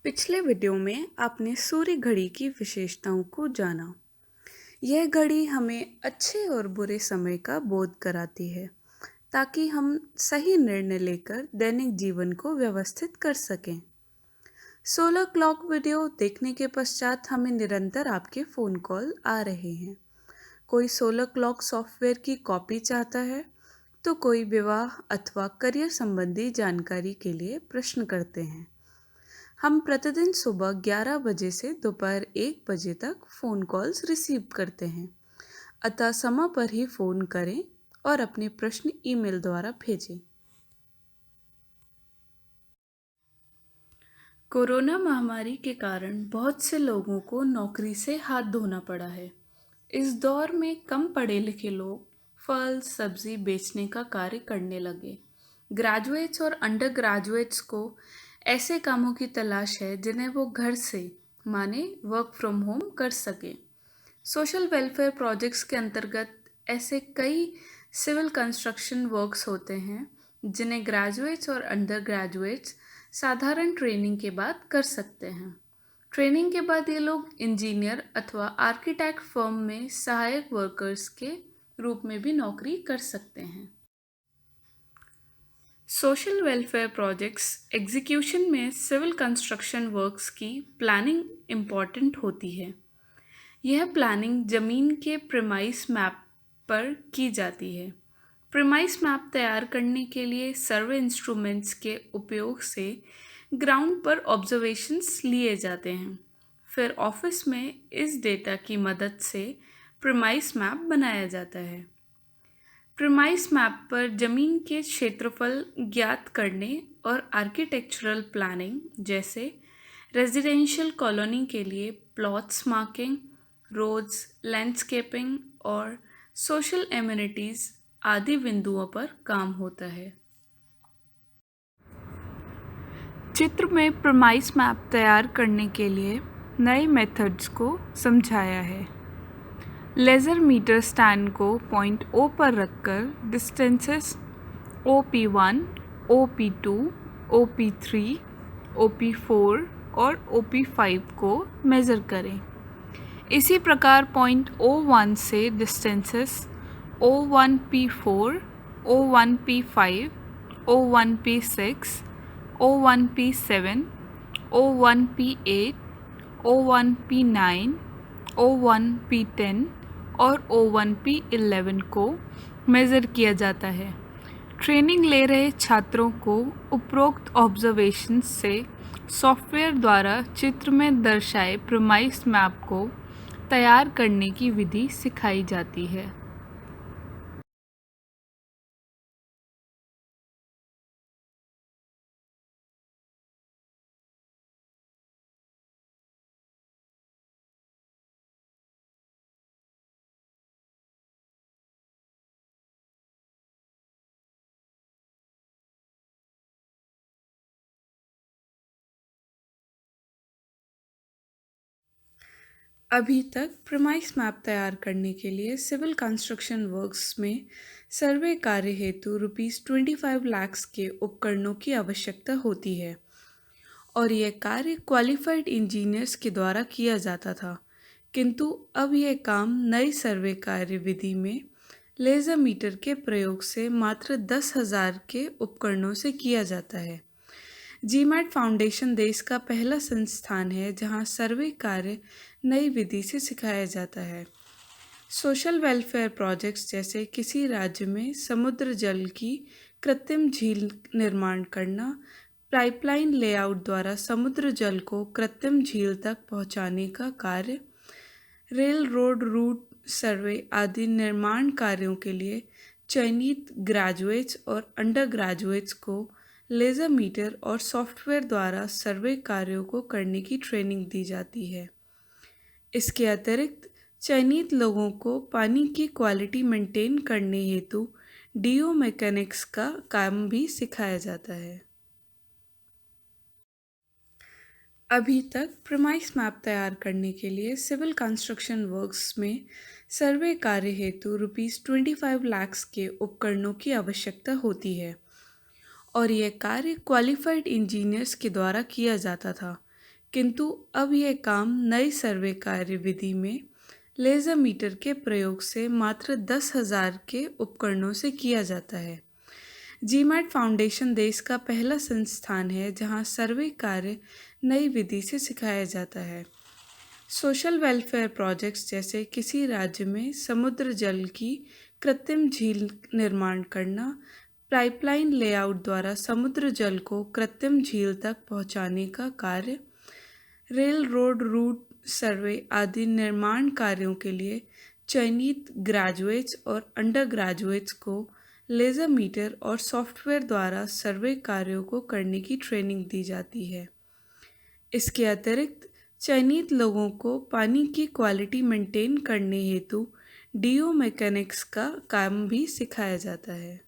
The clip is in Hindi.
पिछले वीडियो में आपने सूर्य घड़ी की विशेषताओं को जाना। यह घड़ी हमें अच्छे और बुरे समय का बोध कराती है, ताकि हम सही निर्णय लेकर दैनिक जीवन को व्यवस्थित कर सकें। सोलर क्लॉक वीडियो देखने के पश्चात हमें निरंतर आपके फ़ोन कॉल आ रहे हैं। कोई सोलर क्लॉक सॉफ्टवेयर की कॉपी चाहता है, तो कोई विवाह अथवा करियर संबंधी जानकारी के लिए प्रश्न करते हैं। हम प्रतिदिन सुबह 11 बजे से दोपहर 1 बजे तक फ़ोन कॉल्स रिसीव करते हैं, अतः समय पर ही फ़ोन करें और अपने प्रश्न ईमेल द्वारा भेजें। कोरोना महामारी के कारण बहुत से लोगों को नौकरी से हाथ धोना पड़ा है। इस दौर में कम पढ़े लिखे लोग फल सब्जी बेचने का कार्य करने लगे। ग्रेजुएट्स और अंडर ग्रेजुएट्स को ऐसे कामों की तलाश है जिन्हें वो घर से माने वर्क फ्रॉम होम कर सके। सोशल वेलफेयर प्रोजेक्ट्स के अंतर्गत ऐसे कई सिविल कंस्ट्रक्शन वर्क्स होते हैं जिन्हें ग्रेजुएट्स और अंडर ग्रेजुएट्स साधारण ट्रेनिंग के बाद कर सकते हैं। ट्रेनिंग के बाद ये लोग इंजीनियर अथवा आर्किटेक्ट फर्म में सहायक वर्कर्स के रूप में भी नौकरी कर सकते हैं। सोशल वेलफेयर प्रोजेक्ट्स एग्जीक्यूशन में सिविल कंस्ट्रक्शन वर्क्स की प्लानिंग इम्पॉर्टेंट होती है। यह प्लानिंग ज़मीन के प्रीमाइस मैप पर की जाती है। प्रीमाइस मैप तैयार करने के लिए सर्वे इंस्ट्रूमेंट्स के उपयोग से ग्राउंड पर ऑब्जर्वेशंस लिए जाते हैं। फिर ऑफिस में इस डेटा की मदद से प्रीमाइस मैप बनाया जाता है। प्रीमाइस मैप पर ज़मीन के क्षेत्रफल ज्ञात करने और आर्किटेक्चरल प्लानिंग जैसे रेजिडेंशियल कॉलोनी के लिए प्लॉट्स मार्किंग, रोड्स, लैंडस्केपिंग और सोशल एमिनिटीज़ आदि बिंदुओं पर काम होता है। चित्र में प्रीमाइस मैप तैयार करने के लिए नए मेथड्स को समझाया है। लेज़र मीटर स्टैंड को पॉइंट O पर रखकर distances OP1, OP2, OP3, OP4 और OP5 को मेज़र करें। इसी प्रकार पॉइंट O1 से distances O1P4, O1P5, O1P6, O1P7, O1P8, O1P9, O1P10 और O1P11 को मेज़र किया जाता है। ट्रेनिंग ले रहे छात्रों को उपरोक्त ऑब्जर्वेशंस से सॉफ्टवेयर द्वारा चित्र में दर्शाए प्रीमाइस मैप को तैयार करने की विधि सिखाई जाती है। अभी तक प्रीमाइस मैप तैयार करने के लिए सिविल कंस्ट्रक्शन वर्क्स में सर्वे कार्य हेतु ₹25 लाख के उपकरणों की आवश्यकता होती है और यह कार्य क्वालिफाइड इंजीनियर्स के द्वारा किया जाता था, किंतु अब यह काम नई सर्वे कार्य विधि में लेज़र मीटर के प्रयोग से मात्र 10,000 के उपकरणों से किया जाता है। जीमैट फाउंडेशन देश का पहला संस्थान है जहां सर्वे कार्य नई विधि से सिखाया जाता है। सोशल वेलफेयर प्रोजेक्ट्स जैसे किसी राज्य में समुद्र जल की कृत्रिम झील निर्माण करना, पाइपलाइन लेआउट द्वारा समुद्र जल को कृत्रिम झील तक पहुंचाने का कार्य, रेल रोड रूट सर्वे आदि निर्माण कार्यों के लिए चयनित ग्रेजुएट्स और अंडर ग्रेजुएट्स को लेज़र मीटर और सॉफ्टवेयर द्वारा सर्वे कार्यों को करने की ट्रेनिंग दी जाती है। इसके अतिरिक्त चयनित लोगों को पानी की क्वालिटी मेंटेन करने हेतु डीओ मैकेनिक्स का काम भी सिखाया जाता है। अभी तक प्रीमाइस मैप तैयार करने के लिए सिविल कंस्ट्रक्शन वर्क्स में सर्वे कार्य हेतु ₹25 लाख के उपकरणों की आवश्यकता होती है और यह कार्य क्वालिफाइड इंजीनियर्स के द्वारा किया जाता था, किंतु अब यह काम नई सर्वे कार्य विधि में लेज़र मीटर के प्रयोग से मात्र 10,000 के उपकरणों से किया जाता है। जीमैट फाउंडेशन देश का पहला संस्थान है जहां सर्वे कार्य नई विधि से सिखाया जाता है। सोशल वेलफेयर प्रोजेक्ट्स जैसे किसी राज्य में समुद्र जल की कृत्रिम झील निर्माण करना, पाइपलाइन लेआउट द्वारा समुद्र जल को कृत्रिम झील तक पहुंचाने का कार्य, रेल रोड रूट सर्वे आदि निर्माण कार्यों के लिए चयनित ग्रेजुएट्स और अंडर ग्रेजुएट्स को लेज़र मीटर और सॉफ्टवेयर द्वारा सर्वे कार्यों को करने की ट्रेनिंग दी जाती है। इसके अतिरिक्त चयनित लोगों को पानी की क्वालिटी मेंटेन करने हेतु डीओ मैकेनिक्स का काम भी सिखाया जाता है।